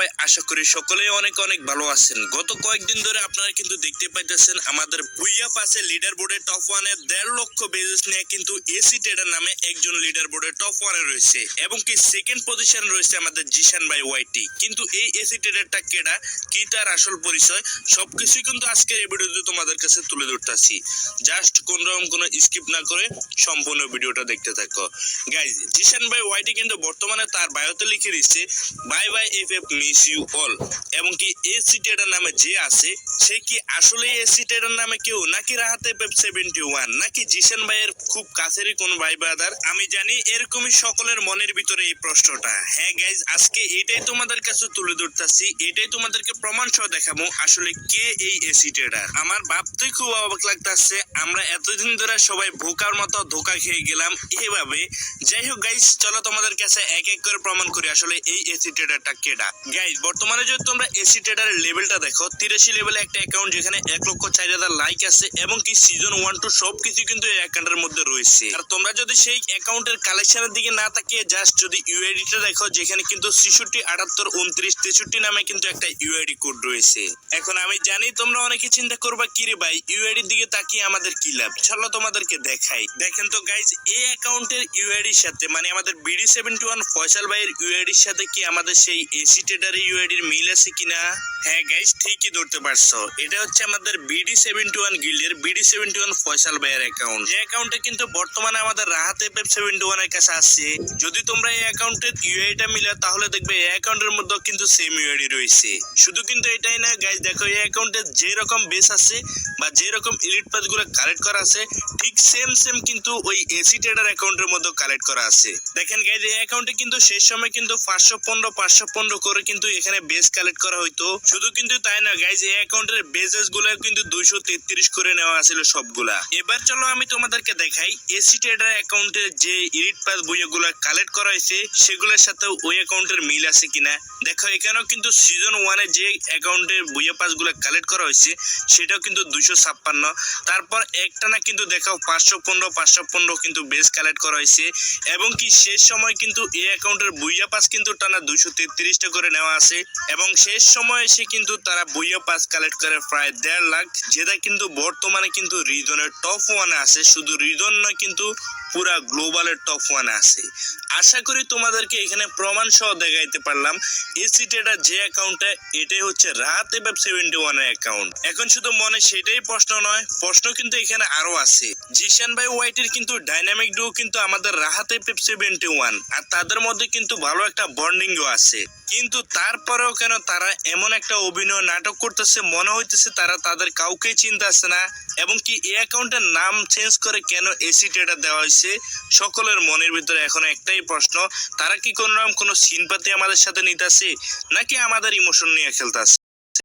সবাই? আশা করি সকলেই অনেক অনেক ভালো আছেন। গত কয়েকদিন ধরে আপনারা কিন্তু দেখতে পাইতেছেন আমাদের ভুইয়া পাশে লিডার বোর্ডে টপ 1 এর 1.5 লক্ষ বেজেস নিয়ে কিন্তু এসি ট্রেডার নামে একজন লিডার বোর্ডে টপ 1 এ রয়েছে এবং কি সেকেন্ড পজিশন রয়েছে আমাদের জিশান ভাই ওয়াইটি। কিন্তু এই এসি ট্রেডারটা কেডা, কি তার আসল পরিচয়, সবকিছুই কিন্তু আজকের এই ভিডিওতে তোমাদের কাছে তুলে ধরতেছি। জাস্ট কোনরকম কোনো স্কিপ না করে সম্পূর্ণ ভিডিওটা দেখতে থাকো। গাইজ, জিশান ভাই ওয়াইটি কিন্তু বর্তমানে তার বায়োতে লিখে দিচ্ছে bye bye FF miss you all, এবং কি এসি ট্রেডার নামে যে আছে সে কি আসলে এসি ট্রেডার নামে কেউ, নাকি রাহাত এফএফ 71, নাকি জিশান ভাইয়ের খুব কাছেরই কোন ভাই ব্রাদার? আমি জানি এরকমই সকলের মনের ভিতরে এই প্রশ্নটা। হ্যাঁ গাইজ, আজকে এটাই তোমাদের কাছে তুলে ধরতেছি, এটাই তোমাদেরকে প্রমাণ সহ দেখাবো আসলে কে এই এসি ট্রেডার। আমার ভাবতে খুব অবাক লাগতেছে, আমরা এতদিন ধরে সবাই বোকার মতো ধোকা খেয়ে গেলাম এভাবে। যাই হোক গাইজ, চলো তোমাদের কাছে এক এক করে প্রমাণ করি আসলে এই এসি ট্রেডারটা কেডা। গাইজ, বর্তমানে যদি তোমরা এসি ট্রেডারের লেভেলটা দেখো, 83 লেভেলে একটা অ্যাকাউন্ট যেখানে 1,04,000 লাইক আছে এবং কি সিজন 1 টু সবকিছু কিন্তু এই অ্যাকাউন্টের মধ্যে রয়েছে। আর তোমরা যদি সেই অ্যাকাউন্টের কালেকশনের দিকে না তাকিয়ে জাস্ট যদি ইউআইডিটা দেখো, যেখানে কিন্তু 66 78 29 63 নামে কিন্তু একটা ইউআইডি কোড রয়েছে। এখন আমি জানি তোমরা অনেকে চিন্তা করবা কি রে ভাই, ইউআইডির দিকে তাকিয়ে আমাদের কি লাভ, চলো তোমাদেরকে দেখাই। দেখেন তো গাইজ, এই অ্যাকাউন্টের ইউআইডির সাথে মানে আমাদের বিডি 71 ফয়সাল ভাইয়ের ইউআইডির সাথে কি আমাদের সেই এসি ট্রেডারের ইউআইডির মিল আছে কিনা? হ্যাঁ গাইজ, ঠিকই ধরতে পারছো, এটা হচ্ছে আমাদের বিডি 71 গিল্ডের বিডি 71 ফয়সাল ভাইয়ের অ্যাকাউন্ট। এই অ্যাকাউন্টে কিন্তু বর্তমানে আমাদের রাহাত এফএফ 71 এর কাছে আছে। যদি তোমরা এই অ্যাকাউন্টের ইউআইডিটা মিলা তাহলে দেখবে এই অ্যাকাউন্টের মধ্যে কিন্তু সেম ইউআইডি রয়েছে। শুধু কিন্তু এটাই না গাইজ, দেখো এই অ্যাকাউন্টে যে রকম বেস আছে বা যে রকম এলিট পাস গুলো কালেক্ট করা আছে, ঠিক সেম কিন্তু ওই এসি ট্রেডার অ্যাকাউন্টের মধ্যে কালেক্ট করা আছে। দেখেন গাইজ, এই অ্যাকাউন্টে কিন্তু শেষ সময় কিন্তু 515 করে কিন্তু এখানে বেস কালেক্ট করা হইতো। শুধু কিন্তু তাই না গাইজ, এই অ্যাকাউন্টের বেসেস গুলো কিন্তু 233 করে নেওয়া ছিল সবগুলা। এবার চলো আমি তোমাদেরকে দেখাই এসি ট্রেডার অ্যাকাউন্টে যে এলিট পাস বইগুলো কালেক্ট করা হয়েছে সেগুলোর সাথে ওই অ্যাকাউন্টের মিল আছে কিনা। দেখো এখানেও কিন্তু সিজন 1 এ যে অ্যাকাউন্টের বইয়া পাস গুলো কালেক্ট করা হয়েছে সেটাও কিন্তু 256। তারপর একটানা কিন্তু দেখাও 515 কিন্তু বেস কালেক্ট করা হয়েছে এবং কি শেষ সময় কিন্তু এই অ্যাকাউন্টের বইয়া পাস কিন্তু টানা 233টা করে নেওয়া আছে এবং শেষ সময় এসে কিন্তু তারা বইয়া পাস কালেক্ট করে প্রায় 1.5 লাখ, যেটা কিন্তু বর্তমানে কিন্তু রিজনের টপ 1 এ আছে। শুধু রিজন নয়, কিন্তু পুরা গ্লোবালের টপ 1 এ আছে। আশা করি তোমাদেরকে এখানে প্রমাণ সহ দেখাইতে পারলাম এসি ট্রেডার যে অ্যাকাউন্টে, এটাই হচ্ছে রাহাত এফএফ 71 এর অ্যাকাউন্ট। এখন শুধু মনে সেটাই প্রশ্ন নয়, প্রশ্ন কিন্তু এখানে আরো আছে। জিশান ভাই ওয়াইটির কিন্তু ডাইনামিক ডুও কিন্তু আমাদের রাহাত এফএফ 71, আর তাদের মধ্যে কিন্তু ভালো একটা বন্ডিংও আছে। কিন্তু তারপরেও কেন তারা এমন একটা অভিনয় নাটক করতেছে, মনে হইতেছে তারা তাদের কাউকেই চিনতেছে না। এবং কি এই অ্যাকাউন্টের নাম চেঞ্জ করে কেন এসি ট্রেডার দেওয়া হয়েছে, সকলের মনের ভিতরে এখন একটাই প্রশ্ন, তারা কি কোনো সিনপাতি আমাদের সাথে নিতেছে নাকি আমাদের ইমোশন নিয়ে খেলতেছে?